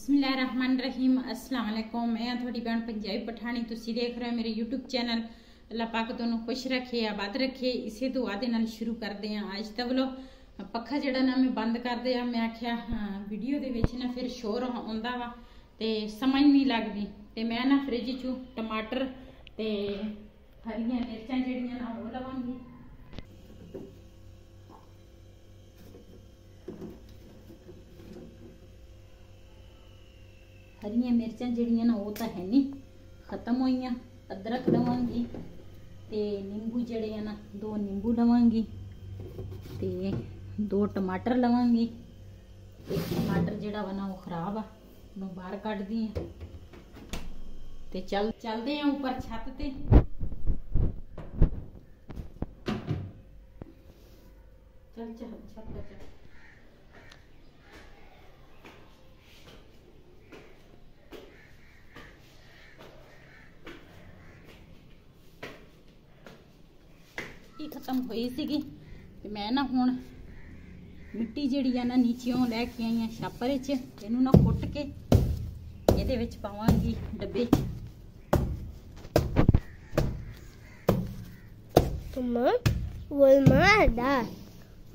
बिस्मिल्लाहिर्रहमानिर्रहीम अस्सलाम वालेकुम। मैं थोड़ी भैन पंजाबी पठानी, तुसी देख रहे हो मेरे यूट्यूब चैनल। अल्लाह पाक दोनों खुश रखे, आबाद रखे। इसे दुआ दे नाल शुरू करते हैं आज दा व्लॉग। पक्खा जड़ा ना मैं बंद कर दिया, मैं आख्या वीडियो दे विच ना फिर शोर आउंदा वा ते समझ नहीं लगदी। ते मैं ना फ्रिज चों टमाटर ते हरियां मिर्चां जड़ियां ना वो लवांगी। हरियां मिर्चां जड़ियां ना वो तो है नहीं, खत्म होइयां। अदरक लवांगी ते नींबू जड़े हैं ना 2 नींबू लवांगी ते 2 टमाटर लवांगी। एक टमाटर जड़ा वा ना वो खराब आ, मैं बाहर कट दी है। ते चलते हैं ऊपर छत ते। चल छत पर चल। खत्म हुई सी ते मैं ना हुण मिट्टी जिहड़ी आ ना नीचेों लैके आई हाँ छापर च। इहनूं ना कुट के इहदे विच पावांगी डब्बे च।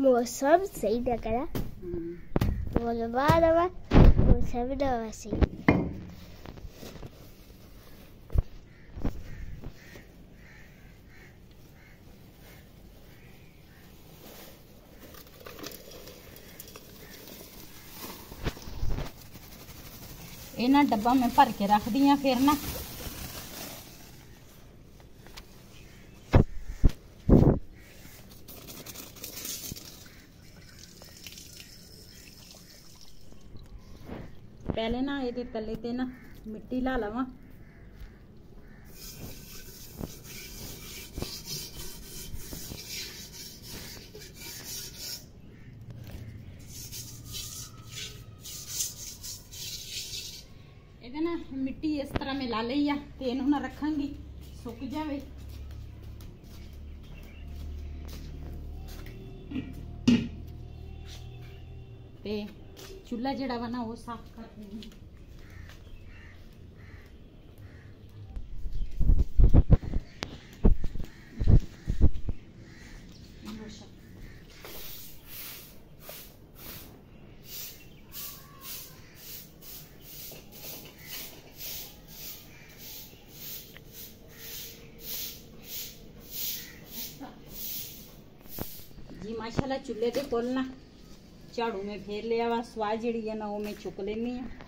मौसम सही लग रहा मौसम सही। ये ना डब्बा मैं भर के रख दी हाँ। फिर ना पहले ना ये तले ते ना मिट्टी ला लवा। ये ना मिट्टी इस तरह मिला ली आ ते इनू ना रखांगी सुक जावे। ते चूल्हा जड़ा वा ना वो साफ कर देंगे। जी माशाल्लाह चूल्हे ते कोल ना झाड़ू में फेर लिया वा। स्वाह जी है ना वो मैं चुक लेनी है।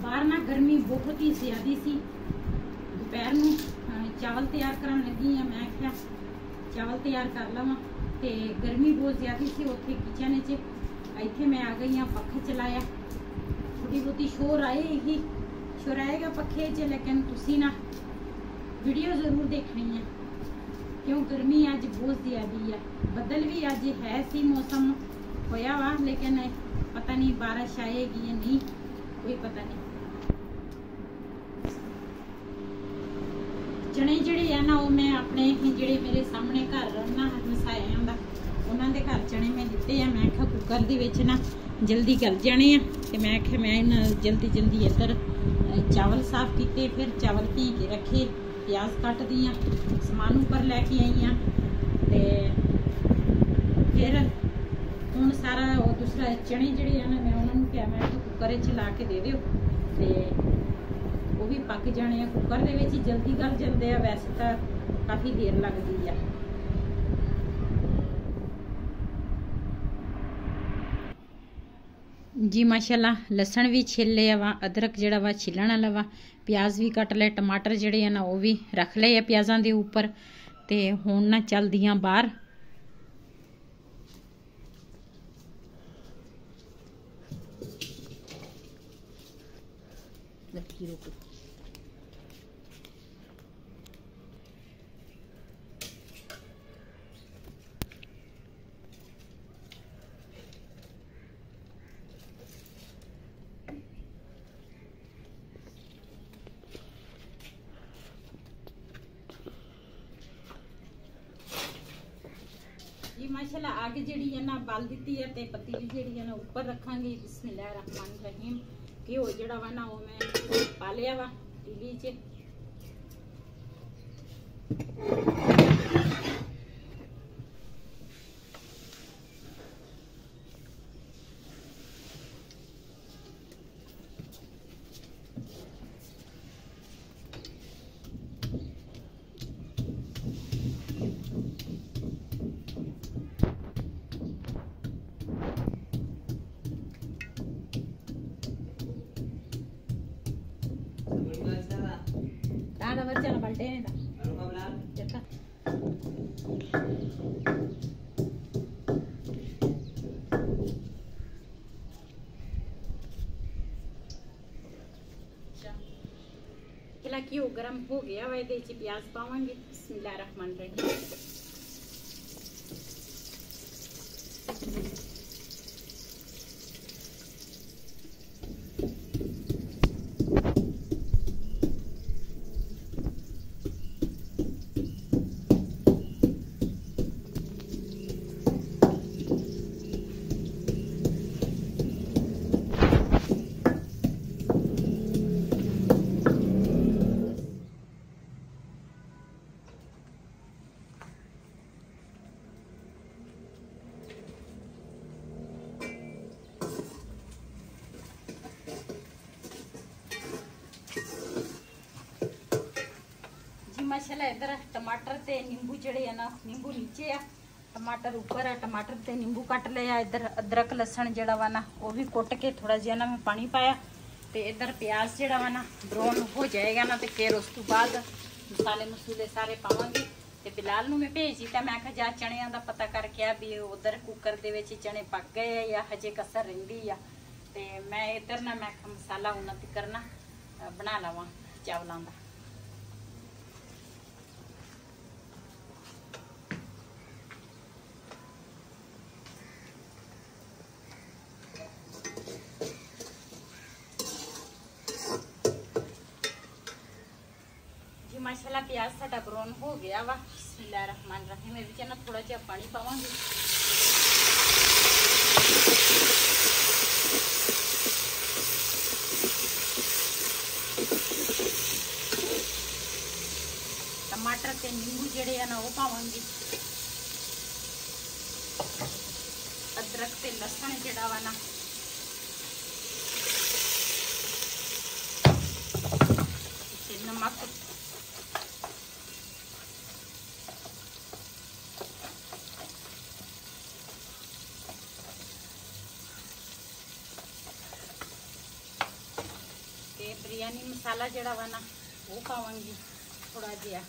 बाहर ना गर्मी बहुत ही ज्यादा सी। दोपहर में चावल तैयार करने लगी हाँ। मैं क्या चावल तैयार कर लवा ते गर्मी बहुत ज्यादा सी उत्थे किचन च। इत्थे मैं आ गई हाँ, पक्खा चलाया। थोड़ी बहुती शोर आएगी, शोर आएगा पखे च, लेकिन तुसी ना वीडियो जरूर देखनी है क्यों गर्मी अज बहुत ज्यादा है। बदल भी अज है सी, मौसम होया वा, लेकिन पता नहीं बारिश आएगी या नहीं, कोई पता नहीं। चने जड़े है ना वो मैं अपने जड़े मेरे सामने घर ना मसाया दा उन्होंने घर चने मैं दिते हैं। मैं आख्या कुकर दे विच ना जल्दी गल जाने हैं ते मैं आख्या मैं जल्दी जल्दी इधर चावल साफ किए, फिर चावल पी के रखे, प्याज कट दी हाँ, समान ऊपर लैके आई हाँ। ते फिर हुण सारा वो दूसरा चने जड़े है ना मैं उन्होंने कहा मैं कुकर च ला के दे दिओ ते वो भी पक जाने हैं। कुकर दे विच जल्दी गल जाते हैं, वैसे तो काफ़ी देर लगती है। जी माशाल्लाह लसन भी छिल लिया वा, अदरक जड़ा वा छिलण वाला वा, प्याज भी कट ले, टमाटर जड़े हैं ना वो भी रख ले प्याज़ां दे उपर। ते हुण ना चलदी हां बाहर। माशाल्लाह आगे जी है ना बाल दी है ते पतीली जी है ना ऊपर रखांगी। बिस्मिल्लाहिर्रहमानिर्रहीम। घ्यो जड़ा वा ना वो मैं पा लिया वा पतीली च। ada baca na balte ne da jaka किला घ्यो गरम हो गया वा ਇਹਦੇ ਚ प्याज पावांगे। बिस्मिल्लाहिर्रहमानिर्रहीम। माशाल्लाह इधर टमाटर ते नींबू जड़े है ना, नींबू नीचे आ टमाटर ऊपर है। टमाटर ते नींबू कट लिया। इधर अदरक लहसुन जड़ा वा ना वो भी कुट के थोड़ा जिहा ना मैं पानी पाया। ते इधर प्याज जड़ा वा ना ब्राउन हो जाएगा ना, तो फिर उस तो बाद मसाले मसूले सारे पावांगी। ते बिलाल नूं मैं भेज दिता। मैं आखिया जा चणियां दा पता करके आ भी उधर कुकर दे विच चने पक गए या हजे कसर रहिंदी आ। ते मैं इधर ना मैं मसाला उन्ना तिकर ना बना लवां चावलां दा। माशाल्लाह प्याज साडा ब्राउन हो गया वा। बिस्मिल्लाहिर्रहमानिर्रहीम। मैं ना थोड़ा जिहा पानी पावांगी। टमाटर ते नींबू जड़े है ना वो पावांगी। अदरक ते लहसुन जड़ा वा ना नमक बिरयानी मसाला जड़ा वा ना वो पावांगी थोड़ा जिहा।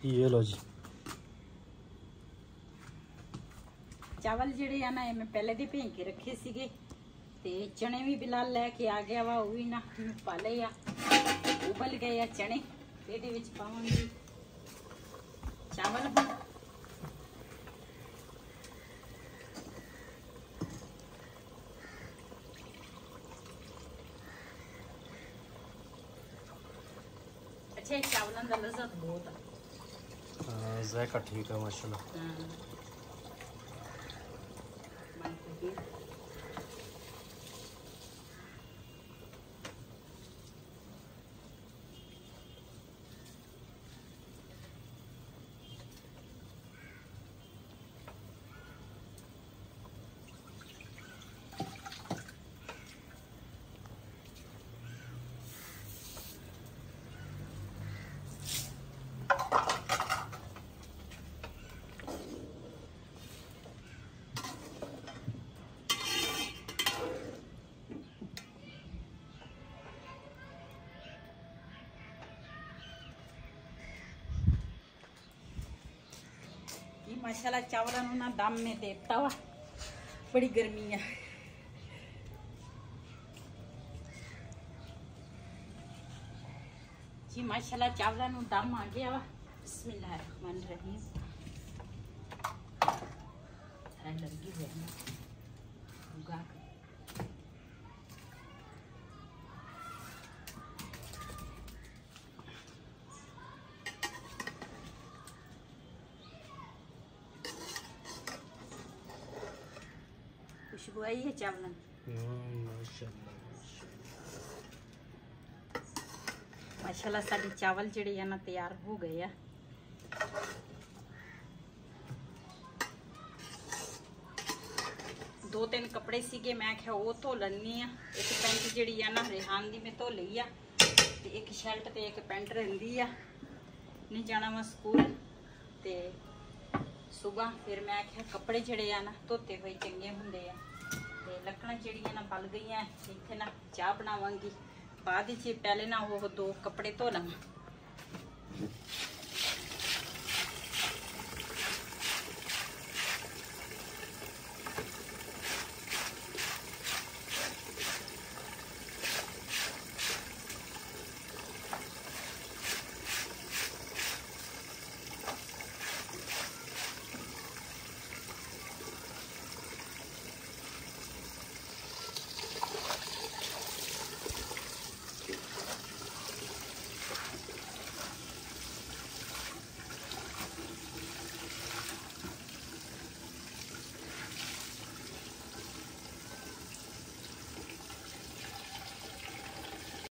ये लो जी चावल जड़े है ना ये मैं पहले दे भें के रखे सीगे। ते चने भी बिलाल लैके आ गया वा, वो भी ना मैं पा ले आ। उबल गए आ चने। ਇਹਦੇ ਵਿੱਚ ਪਾਵਾਂਗੀ चावल। अच्छे चावलों का लज़्ज़त बहुत है। जायका ठीक है माशाल्लाह। माशाल्लाह चावलों ना दम में देता हुआ, बड़ी गर्मी है। जी माशाल्लाह चावलों ना दम आ गया वा। बिस्मिल्लाहिर्रहमानिर्रहीम। लगी हुई है उगा के। खुशबू आई है चावलन। माशाल्लाह साडे चावल जिहड़े है ना तैयार हो गए हैं। दो तीन कपड़े सीगे मैं क्या वो धो लैनी आ। एक पैंट जिहड़ी है ना रेहान दी मैं धो लई आ, ते एक शर्ट ते एक पैंट रहिंदी आ। नहीं जाना वा स्कूल ते सुबह फिर मैं क्या कपड़े जिहड़े आ ना धोते हुए चंगे हुंदे आ। ते लकड़ां जिहड़ियां ना बल गईयां, इत्थे ना चाह बनावांगी। बाद विच पहले ना वो दो कपड़े धो लवां।